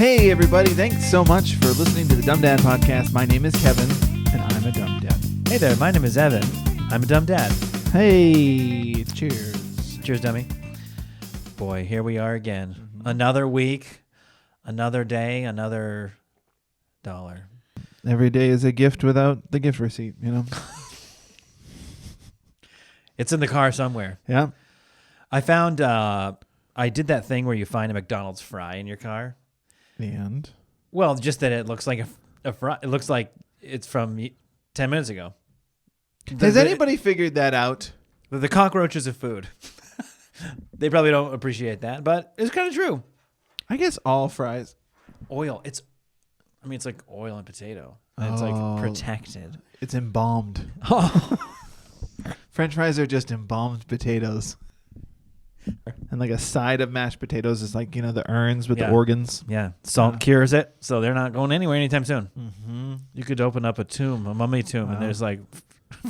Hey, everybody. Thanks so much for listening to the Dumb Dad Podcast. My name is Kevin, and I'm a dumb dad. Hey there, my name is Evan. I'm a dumb dad. Hey, cheers. Cheers, dummy. Boy, here we are again. Another week, another day, another dollar. Every day is a gift without the gift receipt, you know? It's in the car somewhere. Yeah. I found, I did that thing where you find a McDonald's fry in your car. And? Well, just that it looks like a fry. It looks like it's from 10 minutes ago. Has anybody figured that out? The cockroaches of food. They probably don't appreciate that, but it's kind of true. I guess all fries. Oil. It's like oil and potato. And it's like protected. It's embalmed. Oh. French fries are just embalmed potatoes. And like a side of mashed potatoes is like, you know, the urns with the organs. Yeah. Salt cures it, so they're not going anywhere anytime soon. Mm-hmm. You could open up a mummy tomb, and there's like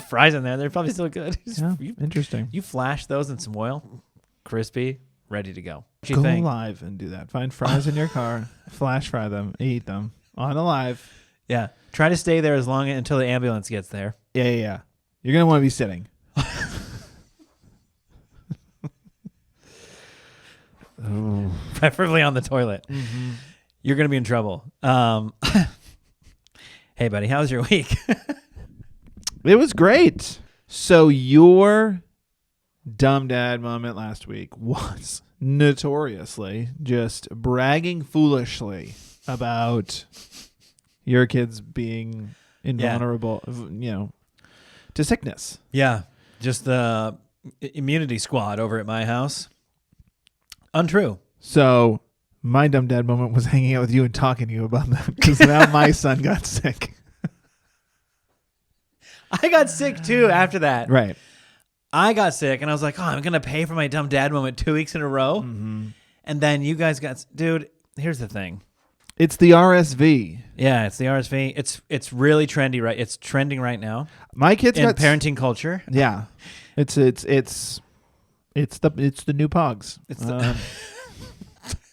fries in there. They're probably still good. Yeah, interesting. You flash those in some oil, crispy, ready to go. What do Go you think? live and do that. Find fries in your car, flash fry them, eat them on alive. Yeah. Try to stay there as long until the ambulance gets there. Yeah. You're going to want to be sitting. Oh. Preferably on the toilet. Mm-hmm. You're going to be in trouble. Hey, buddy, how was your week? It was great. So your dumb dad moment last week was notoriously just bragging foolishly about your kids being invulnerable, you know, to sickness. Yeah. Just the immunity squad over at my house. Untrue. So my dumb dad moment was hanging out with you and talking to you about that because now my son got sick. I got sick too after that. Right. I got sick and I was like, I'm going to pay for my dumb dad moment 2 weeks in a row. Mm-hmm. And then you guys dude, here's the thing. It's the RSV. Yeah, it's the RSV. It's really trendy, right? It's trending right now. My kids in got parenting culture. Yeah. It's the new Pogs.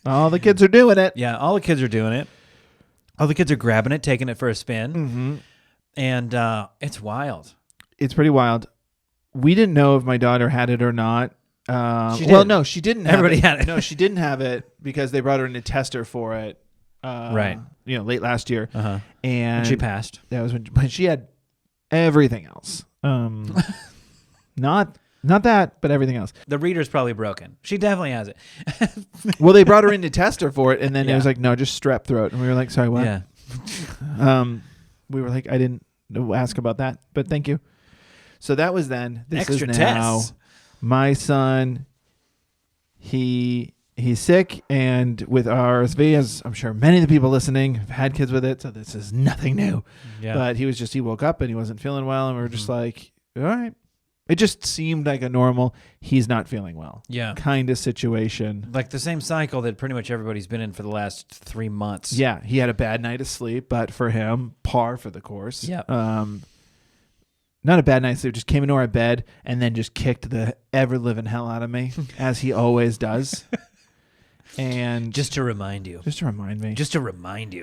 All the kids are doing it. Yeah, all the kids are doing it. All the kids are grabbing it, taking it for a spin. Mm-hmm. And it's wild. It's pretty wild. We didn't know if my daughter had it or not. No, she didn't have Everybody it. had it. No, she didn't have it because they brought her in to test her for it. Right. You know, late last year. Uh-huh. And she passed. That was when she had everything else. Not that, but everything else. The reader's probably broken. She definitely has it. Well, they brought her in to test her for it, and then it was like, no, just strep throat. And we were like, sorry, what? Yeah. We were like, I didn't ask about that, but thank you. So that was then. This Extra is now. tests. My son, he's sick, and with RSV, as I'm sure many of the people listening have had kids with it, so this is nothing new. Yeah. But he woke up and he wasn't feeling well, and we were just like, all right. It just seemed like a normal, he's not feeling well kind of situation. Like the same cycle that pretty much everybody's been in for the last 3 months. Yeah, he had a bad night of sleep, but for him, par for the course. Yeah. Not a bad night's sleep, just came into our bed and then just kicked the ever-living hell out of me, as he always does. And just to remind me.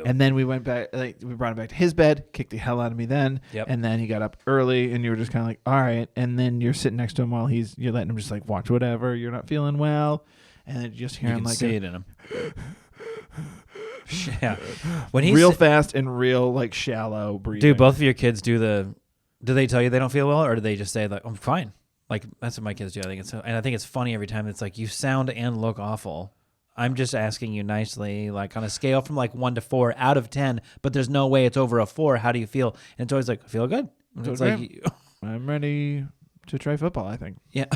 And then we went back, we brought him back to his bed, kicked the hell out of me then. Yep. And then he got up early and you were just kind of like, all right. And then you're sitting next to him while you're letting him just like watch whatever. You're not feeling well. And then you just hear him like see it in him. Yeah. When he's real fast and real like shallow breathing. Do both of your kids do they tell you they don't feel well, or do they just say like, I'm fine? Like that's what my kids do. I think it's funny every time. It's like, you sound and look awful. I'm just asking you nicely, like on a scale from like 1 to 4 out of 10, but there's no way it's over a 4. How do you feel? And it's always like, I feel good. And it's like, I'm ready to try football, I think. Yeah.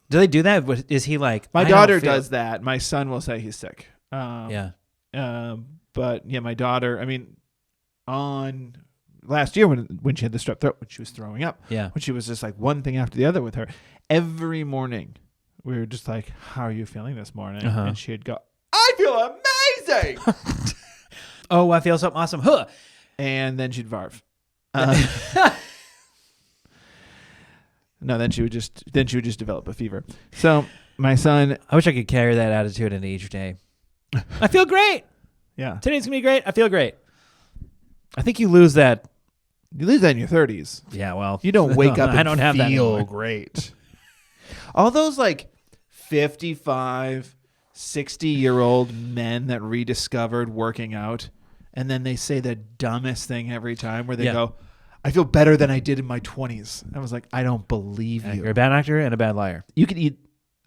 Do they do that? Is he like, my daughter does that. My son will say he's sick. Yeah. But yeah, my daughter, I mean, on last year when she had the strep throat, when she was throwing up, when she was just like one thing after the other with her, every morning we were just like, how are you feeling this morning? Uh-huh. And she'd go, I feel amazing. Oh, I feel so awesome. Huh. And then she'd barf. No, then she would just develop a fever. So my son, I wish I could carry that attitude into each day. I feel great. Yeah. Today's going to be great. I feel great. I think you lose that. You lose that in your 30s. Yeah, well. You don't wake up and I don't have that feel anymore. great. All those like 55, 60-year-old men that rediscovered working out, and then they say the dumbest thing every time where they go, I feel better than I did in my 20s. I was like, I don't believe you. You're a bad actor and a bad liar. You could eat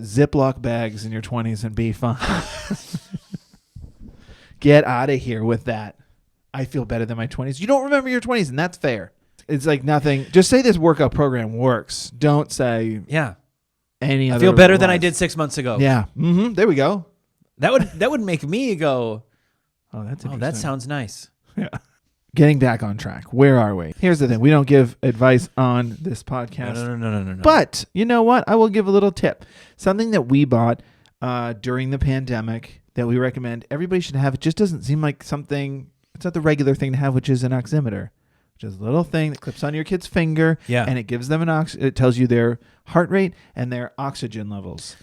Ziploc bags in your 20s and be fine. Get out of here with that. I feel better than my 20s. You don't remember your 20s, and that's fair. It's like nothing. Just say this workout program works. Don't say any other. I feel better than I lies. did 6 months ago. Yeah. Mm-hmm. There we go. That would make me go, oh, that's interesting. that sounds nice. Yeah. Getting back on track. Where are we? Here's the thing. We don't give advice on this podcast. No. But you know what? I will give a little tip. Something that we bought during the pandemic that we recommend everybody should have. It just doesn't seem like something. It's not the regular thing to have, which is an oximeter, which is a little thing that clips on your kid's finger. Yeah. And it gives them it tells you their heart rate and their oxygen levels.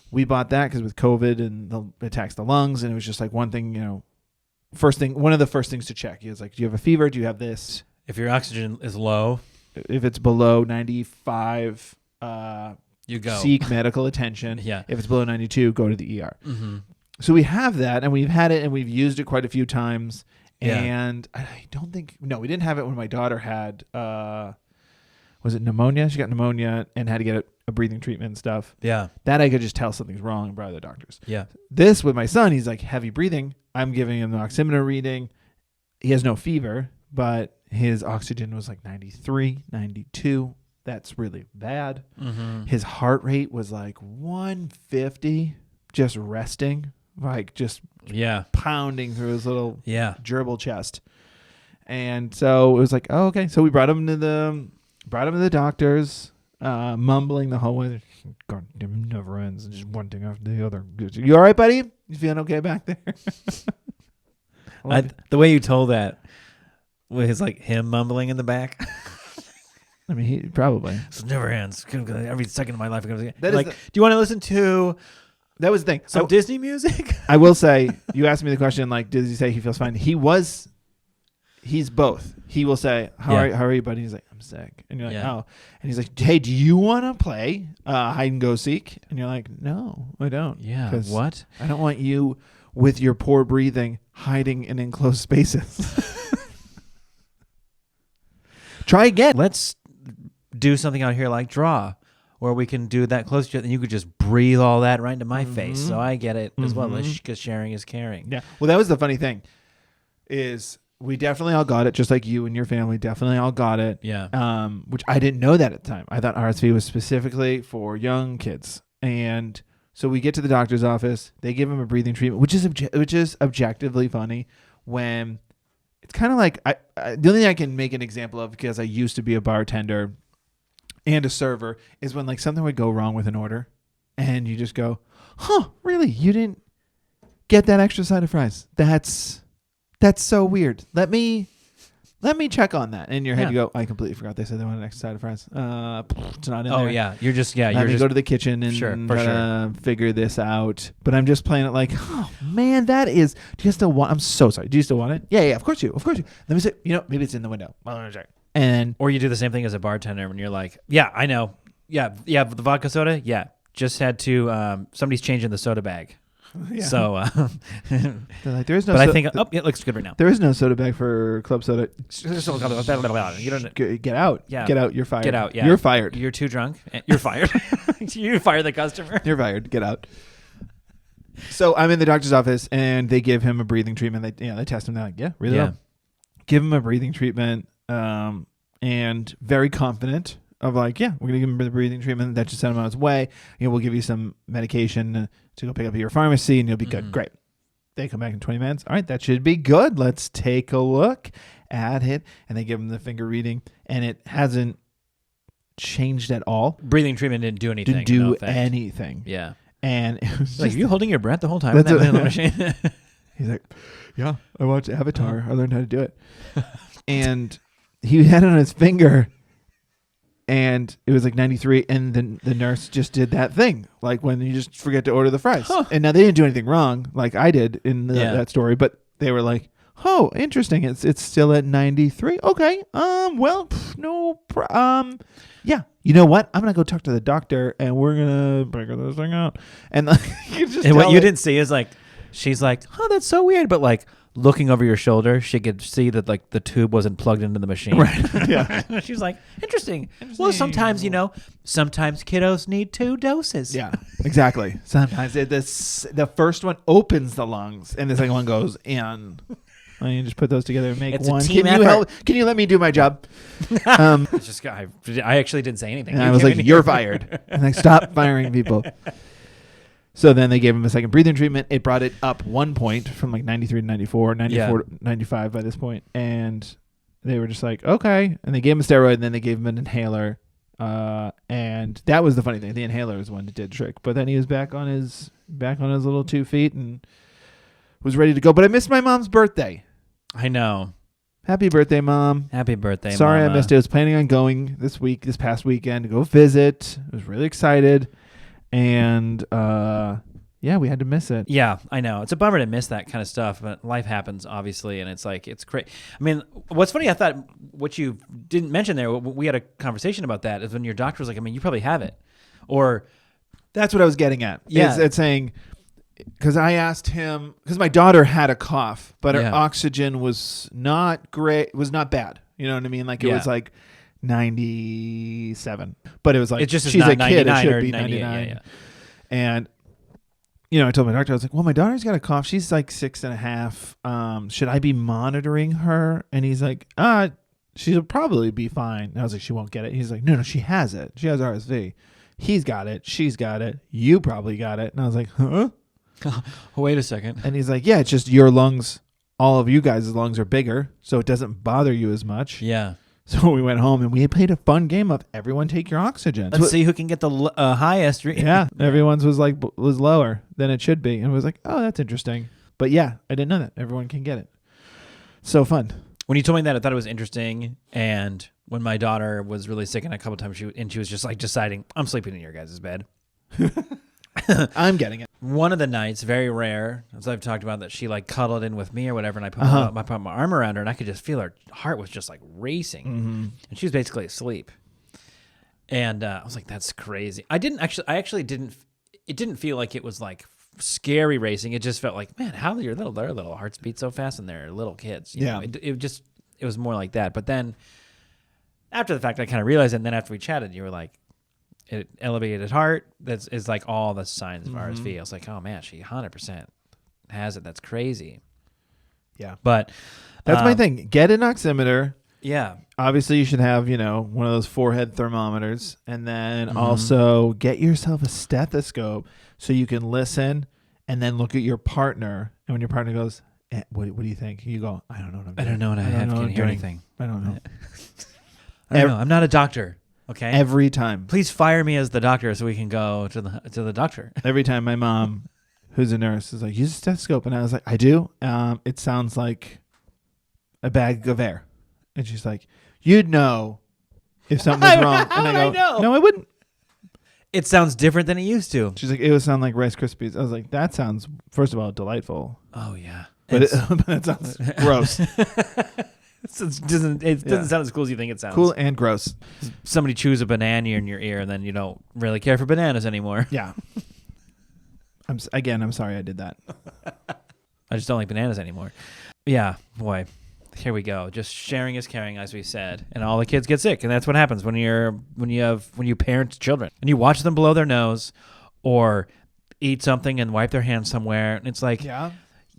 We bought that because with COVID and it attacks the lungs, and it was just like one thing, one of the first things to check. He was like, do you have a fever? Do you have this? If your oxygen is low, if it's below 95, you go. Seek medical attention. Yeah. If it's below 92, go to the ER. Mm-hmm. So we have that, and we've had it, and we've used it quite a few times. Yeah. And I don't think, we didn't have it when my daughter had, was it pneumonia? She got pneumonia and had to get a breathing treatment and stuff. Yeah. That I could just tell something's wrong and brought the doctors. Yeah. This with my son, he's like heavy breathing. I'm giving him the oximeter reading. He has no fever, but his oxygen was like 93, 92. That's really bad. Mm-hmm. His heart rate was like 150, just resting, like just pounding through his little gerbil chest. And so it was like, oh, okay. So we brought him to the doctors, mumbling the whole way. God damn, it never ends. Just one thing after the other. You all right, buddy? You feeling okay back there? The way you told that was like him mumbling in the back. I mean, he probably. It never ends. Every second of my life. Do Do you want to listen to that was the thing. some Disney music? I will say, you asked me the question, like, does he say he feels fine? He's both. He will say, how are you, buddy? He's like, I'm sick. And you're like, oh. And he's like, hey, do you want to play hide and go seek? And you're like, no, I don't. Yeah. 'Cause What? I don't want you with your poor breathing hiding in enclosed spaces. Try again. Let's do something out here like draw, where we can do that close to it, and you could just breathe all that right into my face. So I get it as well, because sharing is caring. Yeah. Well, that was the funny thing is we definitely all got it, just like you and your family definitely all got it. Yeah. Which I didn't know that at the time. I thought RSV was specifically for young kids. And so we get to the doctor's office. They give him a breathing treatment, which is objectively funny when it's kind of like the only thing I can make an example of, because I used to be a bartender and a server, is when like something would go wrong with an order and you just go, huh, really? You didn't get that extra side of fries? That's so weird. Let me check on that. In your head, you go, I completely forgot they said they wanted an extra side of fries. It's not in there. Oh yeah, you're just Let me go to the kitchen and figure this out. But I'm just playing it like, oh man, that is. Do you still want? I'm so sorry. Do you still want it? Yeah, of course you. Let me see. Maybe it's in the window. And or you do the same thing as a bartender when you're like, yeah, I know, yeah, the vodka soda, just had to. Somebody's changing the soda bag. Yeah. So, they're like, there is no. But I think it looks good right now. There is no soda bag for club soda. You don't get out. Yeah. Get out. You're fired. Get out. Yeah. You're fired. You're too drunk. You're fired. You fire the customer. You're fired. Get out. So I'm in the doctor's office and they give him a breathing treatment. They test him. They're like, really well. Give him a breathing treatment. And very confident of like, we're going to give him the breathing treatment. That should send him on his way. We'll give you some medication to go pick up at your pharmacy and you'll be good. Great. They come back in 20 minutes. All right, that should be good. Let's take a look at it. And they give him the finger reading and it hasn't changed at all. Breathing treatment didn't do anything. Didn't do anything. Yeah. And it was like, just, are you holding your breath the whole time? In that machine? He's like, yeah, I watched Avatar. I learned how to do it. And he had it on his finger and it was like 93. And then the nurse just did that thing. Like when you just forget to order the fries. Huh. And now they didn't do anything wrong like I did in that story, but they were like, oh, interesting. It's still at 93. Okay. Yeah. You know what? I'm gonna go talk to the doctor, and we're gonna figure this thing out. And like, and what you didn't see is like, she's like, oh, that's so weird, but like looking over your shoulder, she could see that like the tube wasn't plugged into the machine. Right. Yeah. She's like, interesting. Well, sometimes sometimes kiddos need 2 doses. Yeah. Exactly. Sometimes the first one opens the lungs, and the second one goes in. You just put those together and make it's one. A team effort. Can you let me do my job? It's just I actually didn't say anything. And I was like, you're fired. And like, stop firing people. So then they gave him a second breathing treatment. It brought it up 1 point from like 93 to 94, 94 to 95 by this point. And they were just like, okay. And they gave him a steroid, and then they gave him an inhaler. And that was the funny thing. The inhaler was one that did trick. But then he was back on his little 2 feet and was ready to go. But I missed my mom's birthday. I know. Happy birthday, Mom. Happy birthday, Sorry Mama. I missed it. I was planning on going this past weekend to go visit. I was really excited. And we had to miss it. Yeah, I know. It's a bummer to miss that kind of stuff, but life happens, obviously, and it's like, it's crazy. I mean, what's funny, I thought what you didn't mention there, we had a conversation about that, is when your doctor was like, I mean, you probably have it. Or that's what I was getting at. Yeah. It's saying, because I asked him, because my daughter had a cough, but her oxygen was not great, was not bad. You know what I mean? Like it was like 97, but it was like, it's just she's a kid, it should be 99. Yeah. And I told my doctor, I was like, well, my daughter's got a cough. She's like 6.5. Should I be monitoring her? And he's like, she'll probably be fine. And I was like, she won't get it. He's like, no, she has it. She has RSV. He's got it. She's got it. You probably got it. And I was like, huh? Wait a second. And he's like, yeah, it's just your lungs. All of you guys' lungs are bigger, so it doesn't bother you as much. Yeah. So we went home and we played a fun game of everyone take your oxygen. Let's see who can get the highest. Yeah. Everyone's was lower than it should be. And it was like, oh, that's interesting. But yeah, I didn't know that. Everyone can get it. So fun. When you told me that, I thought it was interesting. And when my daughter was really sick, and a couple times she was just like deciding, I'm sleeping in your guys' bed. I'm getting it. One of the nights, very rare, as I've talked about, that she like cuddled in with me or whatever, and I put my arm around her, and I could just feel her heart was just like racing, and she was basically asleep. And I was like, "That's crazy." I actually didn't. It didn't feel like it was like scary racing. It just felt like, man, how their little hearts beat so fast, and they're little kids. You know? It was more like that. But then after the fact, I kind of realized, and then after we chatted, you were like, it elevated heart. That is like all the signs of RSV. I was like, oh man, she 100% has it. That's crazy. Yeah. But that's my thing. Get an oximeter. Yeah. Obviously you should have, one of those forehead thermometers, and then also get yourself a stethoscope so you can listen and then look at your partner. And when your partner goes, what do you think? You go, I don't know what I'm doing. I don't know what I have. Can't hear anything. I don't know. I don't know. I'm not a doctor. Okay. Every time. Please fire me as the doctor so we can go to the doctor. Every time my mom, who's a nurse, is like, use a stethoscope. And I was like, I do. It sounds like a bag of air. And she's like, you'd know if something was wrong. And I go, no, I wouldn't. It sounds different than it used to. She's like, it would sound like Rice Krispies. I was like, that sounds, first of all, delightful. Oh, yeah. But it sounds gross. It doesn't sound as cool as you think it sounds. Cool and gross. Somebody chews a banana in your ear, and then you don't really care for bananas anymore. Yeah. I'm sorry I did that. I just don't like bananas anymore. Yeah, boy. Here we go. Just sharing is caring, as we said, and all the kids get sick, and that's what happens when you parent children and you watch them blow their nose or eat something and wipe their hands somewhere, and it's like,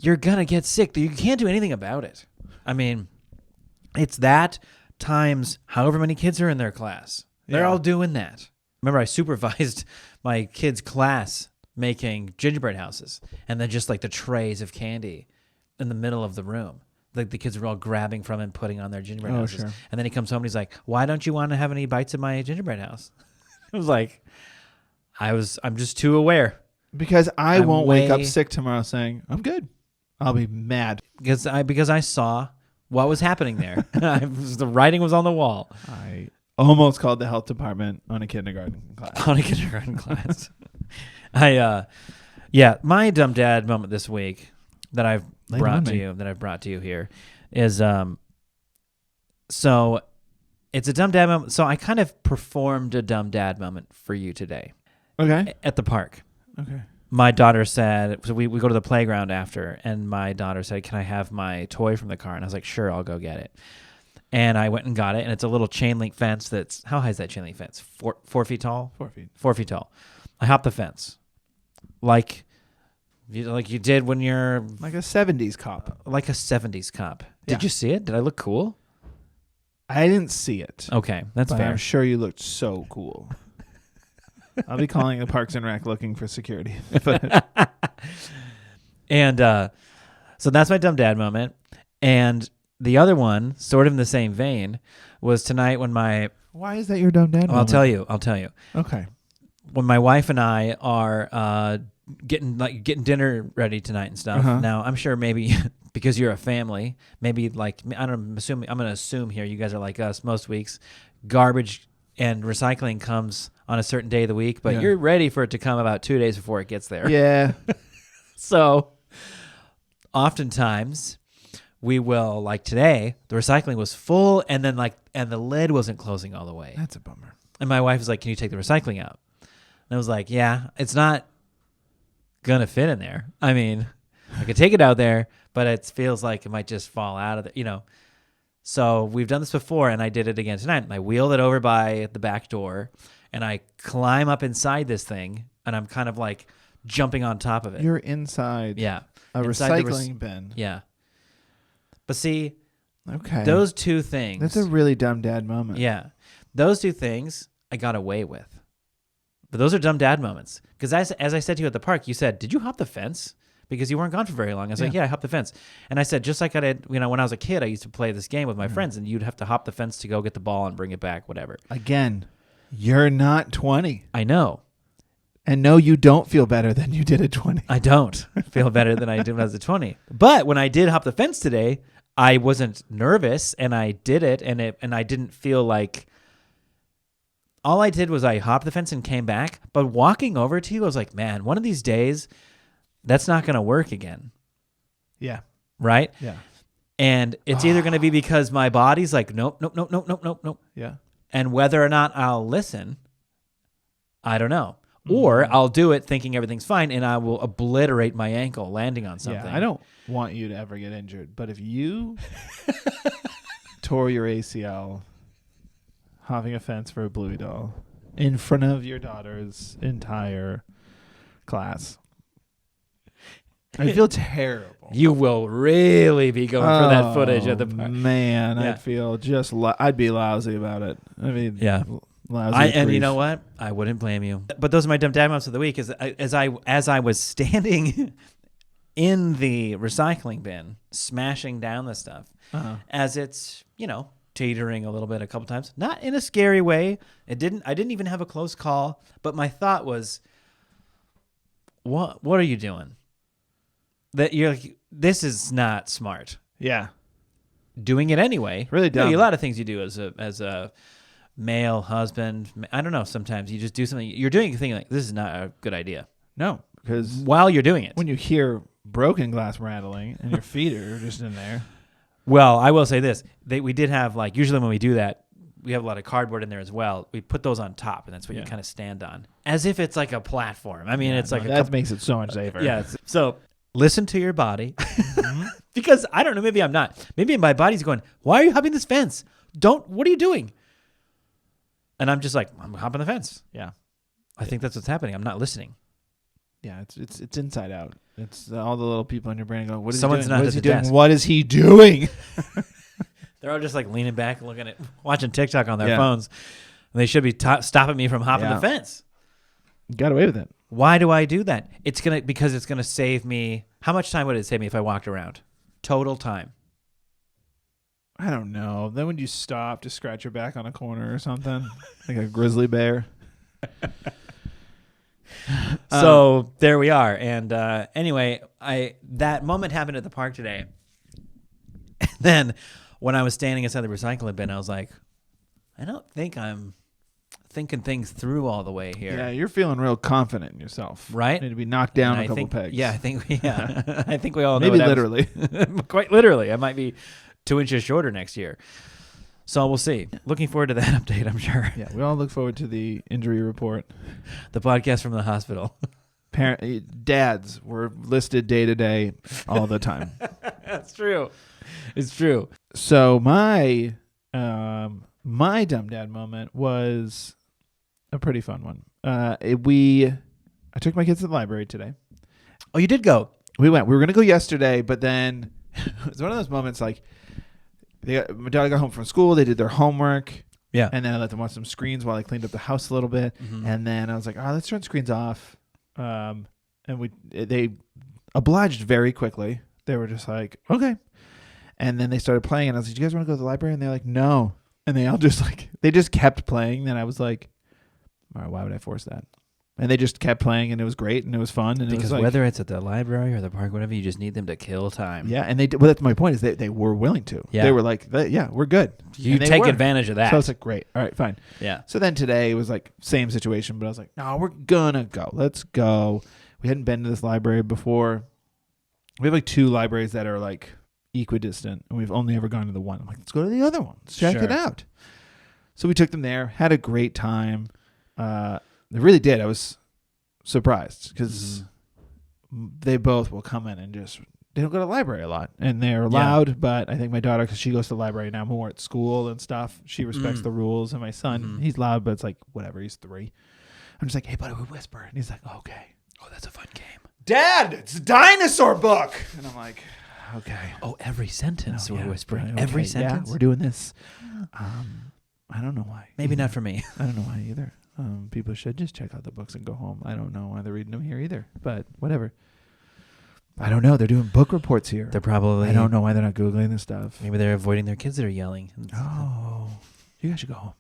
you're gonna get sick. You can't do anything about it. I mean, it's that times however many kids are in their class. They're all doing that. Remember, I supervised my kids' class making gingerbread houses, and then just like the trays of candy in the middle of the room. Like the kids were all grabbing from and putting on their gingerbread houses. Sure. And then he comes home and he's like, why don't you want to have any bites of my gingerbread house? I was like, I'm just too aware. Because I won't wake up sick tomorrow saying, I'm good. I'll be mad. Because I saw what was happening there. The writing was on the wall. I almost called the health department on a kindergarten class. My dumb dad moment this week that I've brought to you here is so it's a dumb dad moment. So I kind of performed a dumb dad moment for you today. Okay. At the park. Okay. My daughter said, so we go to the playground after, and my daughter said, "Can I have my toy from the car?" And I was like, "Sure, I'll go get it." And I went and got it, and it's a little chain link fence that's, how high is that chain link fence? 4 feet tall? 4 feet. 4 feet tall. I hopped the fence. Like you did when you're... Like a 70s cop. Like a 70s cop. Did Yeah. you see it? Did I look cool? I didn't see it. Okay, that's but fair. I'm sure you looked so cool. I'll be calling the Parks and Rec looking for security. And so that's my dumb dad moment. And the other one, sort of in the same vein, was tonight when my... Why is that your dumb dad moment? I'll tell you. Okay. When my wife and I are getting dinner ready tonight and stuff. Uh-huh. Now, I'm sure maybe because you're a family, maybe like, I'm going to assume here you guys are like us most weeks. Garbage and recycling comes on a certain day of the week, but you're ready for it to come about 2 days before it gets there. Yeah. So oftentimes we will, like today, the recycling was full and then and the lid wasn't closing all the way. That's a bummer. And my wife was like, "Can you take the recycling out?" And I was like, "Yeah, it's not going to fit in there. I mean, I could take it out there, but it feels like it might just fall out of it, So we've done this before, and I did it again tonight. And I wheeled it over by the back door, and I climb up inside this thing, and I'm kind of like jumping on top of it. You're inside a recycling bin. Yeah. But see, okay, those two things. That's a really dumb dad moment. Yeah. Those two things I got away with. But those are dumb dad moments. Because as I said to you at the park, you said, "Did you hop the fence?" Because you weren't gone for very long. I was like, "Yeah, I hopped the fence." And I said, just like I did, when I was a kid, I used to play this game with my friends, and you'd have to hop the fence to go get the ball and bring it back, whatever. Again, you're not 20. I know. And no, you don't feel better than you did at 20. I don't feel better than I did when I was at 20. But when I did hop the fence today, I wasn't nervous, and I did it, and I didn't feel like... All I did was I hopped the fence and came back. But walking over to you, I was like, man, one of these days, that's not going to work again. Yeah. Right? Yeah. And it's either going to be because my body's like, nope. Yeah. And whether or not I'll listen, I don't know. Or I'll do it thinking everything's fine, and I will obliterate my ankle landing on something. Yeah, I don't want you to ever get injured. But if you tore your ACL hopping a fence for a Bluey doll in front of your daughter's entire class, I feel terrible. You will really be going for that footage at the park. Man, I'd feel I'd be lousy about it. I mean, lousy. And you know what? I wouldn't blame you. But those are my dumb dad moments of the week. As I was standing in the recycling bin, smashing down the stuff, as it's teetering a little bit a couple times, not in a scary way. I didn't even have a close call. But my thought was, what are you doing? That you're like, this is not smart. Yeah. Doing it anyway. Really dumb. A lot of things you do as a male husband. I don't know. Sometimes you just do something. You're doing a thing like, this is not a good idea. No, because while you're doing it, when you hear broken glass rattling and your feet are just in there. Well, I will say this. We did have, usually when we do that, we have a lot of cardboard in there as well. We put those on top, and that's what you kind of stand on. As if it's like a platform. I mean, it's like that makes it so much safer. Yeah. So listen to your body. Because I don't know, maybe I'm not. Maybe my body's going, why are you hopping this fence? What are you doing? And I'm just like, I'm hopping the fence. Yeah. I think that's what's happening. I'm not listening. Yeah, it's inside out. It's all the little people in your brain going, what is Someone's he doing? not What is at he the doing? desk. What is he doing? They're all just leaning back, watching TikTok on their phones. And they should be stopping me from hopping the fence. You got away with it. Why do I do that? Because it's gonna save me. How much time would it save me if I walked around? Total time. I don't know. Then would you stop to scratch your back on a corner or something? Like a grizzly bear? So there we are. And anyway, that moment happened at the park today. And then when I was standing inside the recycling bin, I was like, I thinking things through all the way here. Yeah, you're feeling real confident in yourself. Right? You need to be knocked down a couple pegs. Yeah, I think we all know. Maybe literally. Quite literally. I might be 2 inches shorter next year. So we'll see. Looking forward to that update, I'm sure. Yeah, we all look forward to the injury report. The podcast from the hospital. Dads were listed day to day all the time. That's true. It's true. So my dumb dad moment was a pretty fun one. I took my kids to the library today. Oh, you did go? We went. We were going to go yesterday, but then it was one of those moments like my daughter got home from school. They did their homework. Yeah. And then I let them watch some screens while I cleaned up the house a little bit. Mm-hmm. And then I was like, let's turn screens off. And they obliged very quickly. They were just like, okay. And then they started playing, and I was like, do you guys want to go to the library? And they're like, no. And they all just they just kept playing. And I was like, all right, why would I force that? And they just kept playing, and it was great, and it was fun. And because it was whether it's at the library or the park, whatever, you just need them to kill time. Yeah, and well, that's my point, is they were willing to. Yeah. They were like, yeah, we're good. You take advantage of that. So I was like, great. All right, fine. Yeah. So then today it was like same situation, but I was like, no, we're going to go. Let's go. We hadn't been to this library before. We have like 2 libraries that are like equidistant, and we've only ever gone to the one. I'm like, let's go to the other one. Let's check it out. So we took them there, had a great time. They really did. I was surprised because they both will come in and they don't go to the library a lot, and they're allowed. But I think my daughter, because she goes to the library now more at school and stuff, she respects the rules. And my son, he's loud, but it's like whatever. He's 3. I'm just like, hey, buddy, we whisper, and he's like, okay. Oh, that's a fun game. Dad, it's a dinosaur book, and I'm like, okay. Oh, every sentence we're whispering. Okay, every sentence. Yeah, we're doing this. I don't know why. Maybe not for me. I don't know why either. People should just check out the books and go home. I don't know why they're reading them here either, but whatever. I don't know. They're doing book reports here. They're probably. I don't know why they're not Googling this stuff. Maybe they're avoiding their kids that are yelling. Oh, you guys should go home.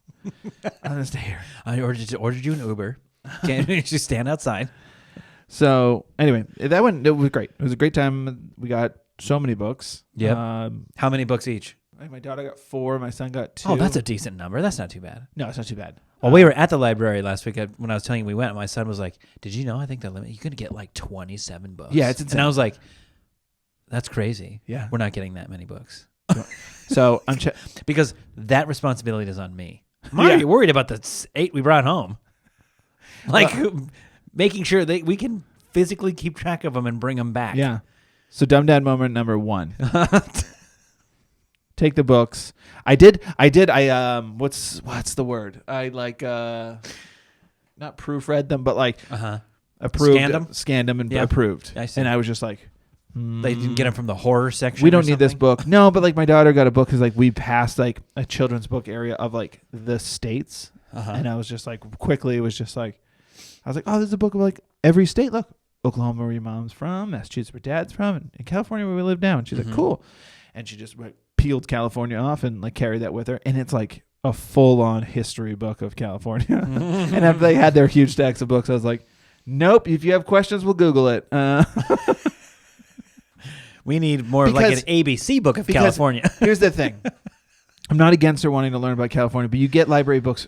I'm going to stay here. I ordered you an Uber. Can't you just stand outside? So anyway, it was great. It was a great time. We got so many books. Yeah. How many books each? My daughter got 4. My son got 2. Oh, that's a decent number. That's not too bad. No, it's not too bad. Well, we were at the library last week when I was telling you we went. My son was like, did you know? I think the limit, you could get like 27 books. Yeah, it's insane. And I was like, that's crazy. Yeah. We're not getting that many books. So I'm because that responsibility is on me. I'm already worried about the 8 we brought home. Like making sure that we can physically keep track of them and bring them back. Yeah. So dumb dad moment number 1. Take the books. I did. What's the word? I like not proofread them, but like approved, scanned them, and approved. I see. And I was just like, they didn't get them from the horror section. We don't need this book. No, but like my daughter got a book because like we passed like a children's book area of like the states, and I was just like quickly. It was just like I was like, oh, there's a book of like every state. Look, Oklahoma where your mom's from, Massachusetts where dad's from, and in California where we live now. And she's like, cool. And she just like peeled California off and like carried that with her. And it's like a full-on history book of California. And after they had their huge stacks of books, I was like, nope, if you have questions, we'll Google it. We need more of like an ABC book of California. Here's the thing. I'm not against her wanting to learn about California, but you get library books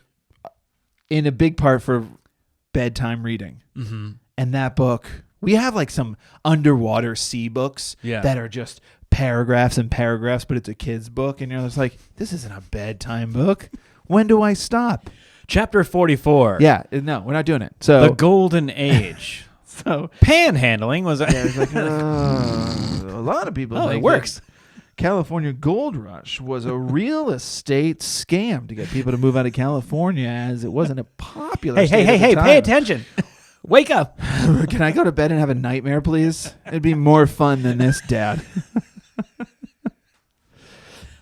in a big part for bedtime reading. Mm-hmm. And that book, we have like some underwater sea books that are just paragraphs and paragraphs, but it's a kid's book. And you're just like, this isn't a bedtime book. When do I stop? Chapter 44. Yeah. No, we're not doing it. So the Golden Age. So panhandling was it's like, a lot of people think it works. California Gold Rush was a real estate scam to get people to move out of California, as it wasn't a popular state at the time. Pay attention. Wake up. Can I go to bed and have a nightmare, please? It'd be more fun than this, Dad.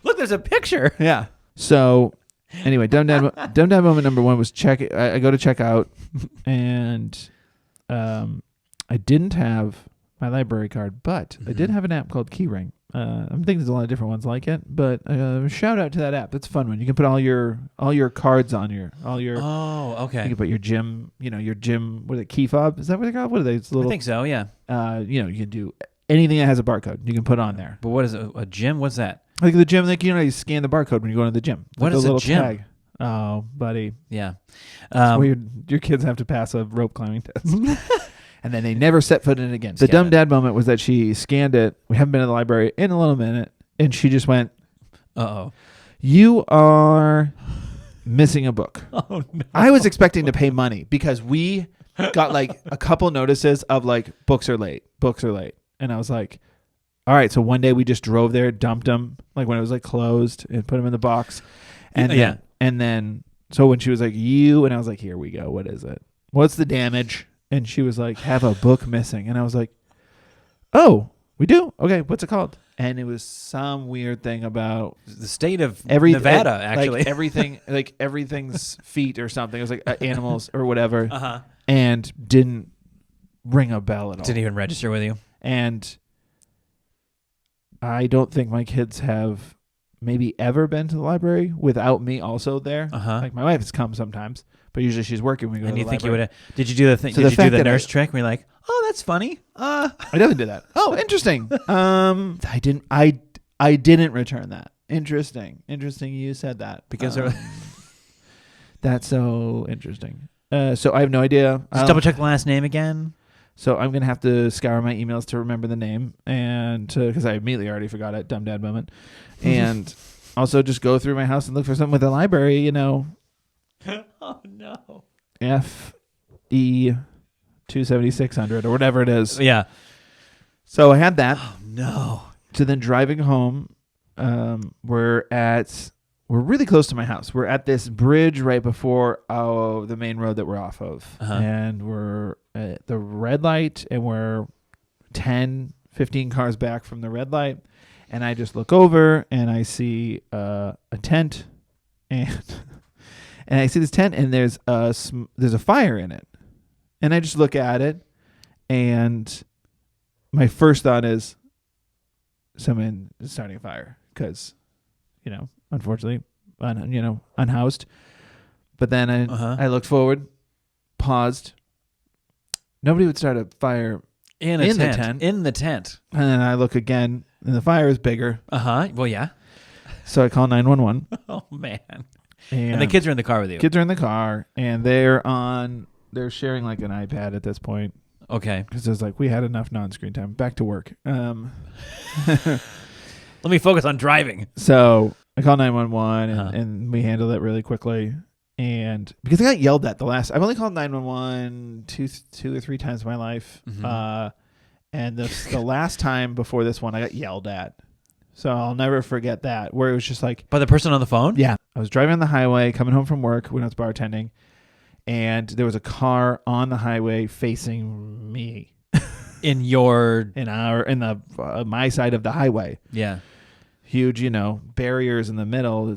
Look, there's a picture. Yeah. So anyway, dumb dad moment number 1 was I go to check out, and I didn't have my library card, but I did have an app called Keyring. I'm thinking there's a lot of different ones like it, but shout out to that app. It's a fun one. You can put all your cards on Oh, okay. You can put your gym, your gym. What is it? Key fob? Is that what they're called? What are they? It's little. I think so. Yeah. You can do anything that has a barcode. You can put on there. But what is a gym? What's that? Like the gym, like you scan the barcode when you go into the gym. What is a gym? Tag. Oh, buddy. Yeah. Well, your kids have to pass a rope climbing test. And then they never set foot in it again. The dumb dad moment was that she scanned it. We haven't been to the library in a little minute. And she just went, uh-oh. You are missing a book. Oh, no. I was expecting to pay money because we got like a couple notices of like books are late. And I was like, all right. So one day we just drove there, dumped them like when it was like closed and put them in the box. And then so when she was like, you, and I was like, here we go. What is it? What's the damage? And she was like, have a book missing. And I was like, oh, we do? Okay. What's it called? And it was some weird thing about the state of Nevada, actually. Like everything, like everything's feet or something. It was like animals or whatever. Uh-huh. And didn't ring a bell at all. Didn't even register with you. And I don't think my kids have maybe ever been to the library without me also there. Uh-huh. Like my wife has come sometimes, but usually she's working when we go to the library. And you think you would have, did you do the thing? So did the you do fact the that nurse trick where you're like, oh, that's funny. I definitely did that. Oh, interesting. I didn't return that. Interesting you said that because that's so interesting. So I have no idea. Just double check the last name again. So I'm gonna have to scour my emails to remember the name, and because I immediately already forgot it, dumb dad moment, and also just go through my house and look for something with the library. You know. Oh no. FE 27600 or whatever it is. Yeah. So I had that. Oh no. So then driving home, we're really close to my house. We're at this bridge right before the main road that we're off of. Uh-huh. And we're at the red light, and we're 10, 15 cars back from the red light. And I just look over, and I see a tent, and I see this tent, and there's a fire in it. And I just look at it, and my first thought is someone is starting a fire because, unfortunately, unhoused. But then I looked forward, paused. Nobody would start a fire in the tent. And then I look again, and the fire is bigger. Uh-huh. Well, yeah. So I call 911. Oh, man. And the kids are in the car with you. Kids are in the car, and they're sharing like an iPad at this point. Okay. Because it's like, we had enough non-screen time. Back to work. Let me focus on driving. So I call 911, and we handled it really quickly. And because I got yelled at I've only called 911 two or three times in my life. Mm-hmm. And the last time before this one, I got yelled at. So I'll never forget that, where it was just like... By the person on the phone? Yeah. I was driving on the highway, coming home from work when I was bartending, and there was a car on the highway facing me. In my side of the highway. Yeah. Huge, barriers in the middle.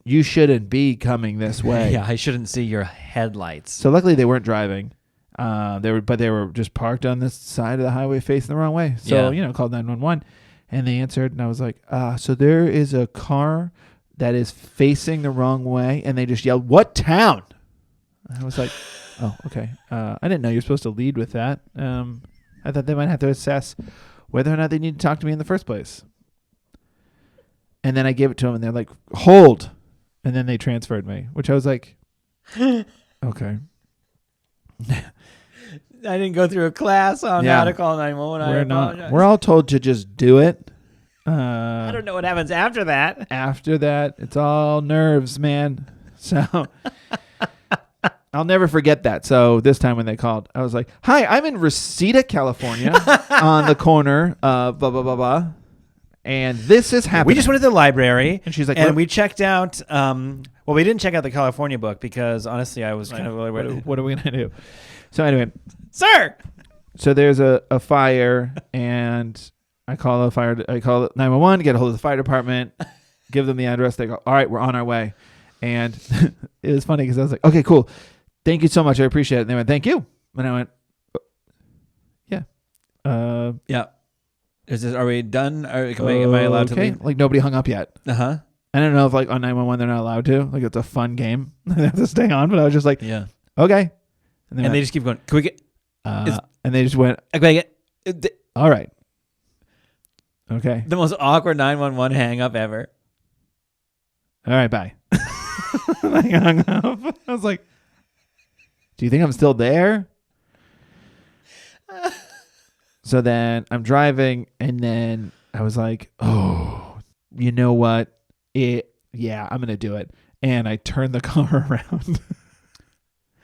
You shouldn't be coming this way. Yeah, I shouldn't see your headlights. So luckily they weren't driving. They were just parked on this side of the highway facing the wrong way. So, called 911, and they answered, and I was like, so there is a car that is facing the wrong way, and they just yelled, "What town?" I was like, oh, okay. I didn't know you're supposed to lead with that. I thought they might have to assess whether or not they need to talk to me in the first place. And then I gave it to them, and they're like, hold. And then they transferred me, which I was like, okay. I didn't go through a class on how to call 911. We're all told to just do it. I don't know what happens after that. After that, it's all nerves, man. So... I'll never forget that. So this time when they called, I was like, hi, I'm in Reseda, California on the corner of blah, blah, blah, blah. And this is happening. We just went to the library. And she's like, and we checked out, we didn't check out the California book because honestly, I was kind of like, what are we going to do? So anyway. Sir. So there's a fire, and I call 911, get a hold of the fire department, give them the address. They go, all right, we're on our way. And it was funny because I was like, okay, cool. Thank you so much. I appreciate it. And they went, thank you. And I went, yeah. Yeah. Are we done? Am I allowed to leave? Like nobody hung up yet. Uh-huh. I don't know if like on 911 they're not allowed to. Like it's a fun game. They have to stay on. But I was just like, yeah. Okay. And they just keep going, can we get... and they just went, all right. Okay. The most awkward 911 hang up ever. All right, bye. And I hung up. I was like, do you think I'm still there? So then I'm driving, and then I was like, oh, you know what? I'm going to do it. And I turned the car around.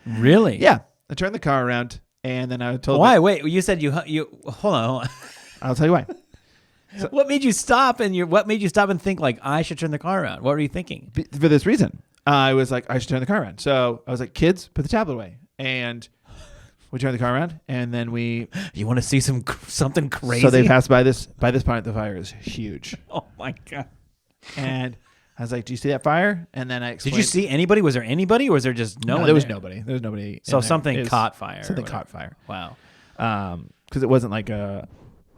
Really? Yeah. I turned the car around, and then I told Why? Wait, you said you hold on. I'll tell you why. So, what made you stop and think like I should turn the car around? What were you thinking? For this reason. I was like, I should turn the car around. So I was like, kids, put the tablet away. And we turned the car around, and then You want to see something crazy? So they passed by this point. The fire is huge. Oh my God! And I was like, "Do you see that fire?" And then I explained. Did you see anybody? Was there anybody, or was there just no one? There was nobody. There was nobody. So something caught fire. Something caught fire. Wow. Because it wasn't like a.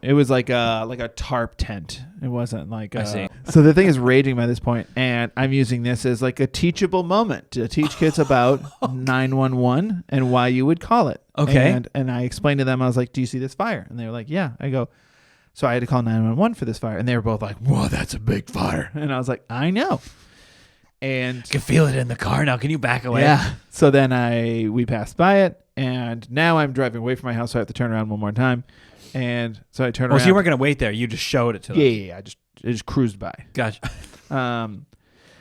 It was like a tarp tent. It wasn't like I see. So the thing is raging by this point, and I'm using this as like a teachable moment to teach kids about 911 and why you would call it. Okay. And I explained to them, I was like, do you see this fire? And they were like, yeah. I go, so I had to call 911 for this fire. And they were both like, whoa, that's a big fire. And I was like, I know. And you can feel it in the car now. Can you back away? Yeah. So then we passed by it, and now I'm driving away from my house, so I have to turn around one more time. And so I turned around. So you weren't going to wait there. You just showed it to them. Yeah. I just cruised by. Gotcha.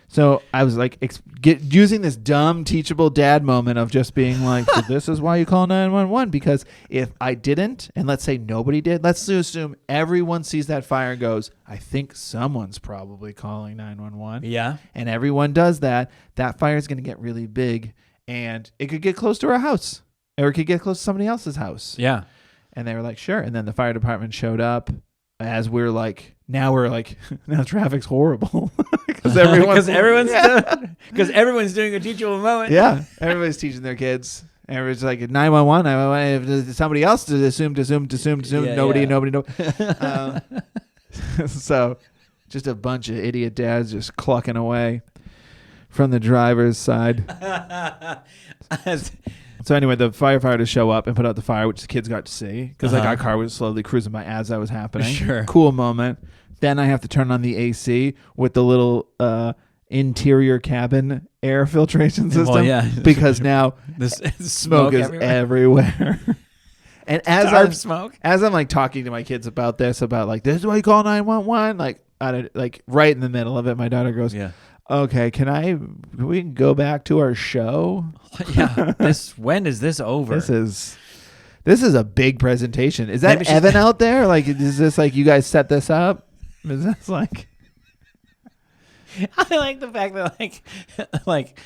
So I was like using this dumb teachable dad moment of just being like, so this is why you call 911, because if I didn't, and let's say nobody did, let's assume everyone sees that fire and goes, I think someone's probably calling 911. Yeah. And everyone does that. That fire is going to get really big, and it could get close to our house, or it could get close to somebody else's house. Yeah. And they were like, sure. And then the fire department showed up as now traffic's horrible because everyone's doing a teachable moment. Yeah. Everybody's teaching their kids. Everybody's like 911. If somebody else assumed. Nobody. So just a bunch of idiot dads just clucking away from the driver's side. So anyway, the firefighters show up and put out the fire, which the kids got to see because our car was slowly cruising by as that was happening. Sure. Cool moment. Then I have to turn on the AC with the little interior cabin air filtration system. Well, yeah. Because now this smoke is everywhere. And as I'm like talking to my kids about this is why you call 911, like right in the middle of it, my daughter goes, yeah. Okay, can we go back to our show? Yeah. When is this over? This is a big presentation. Is that Evan out there? Like, is this like you guys set this up? Is this like? I like the fact that like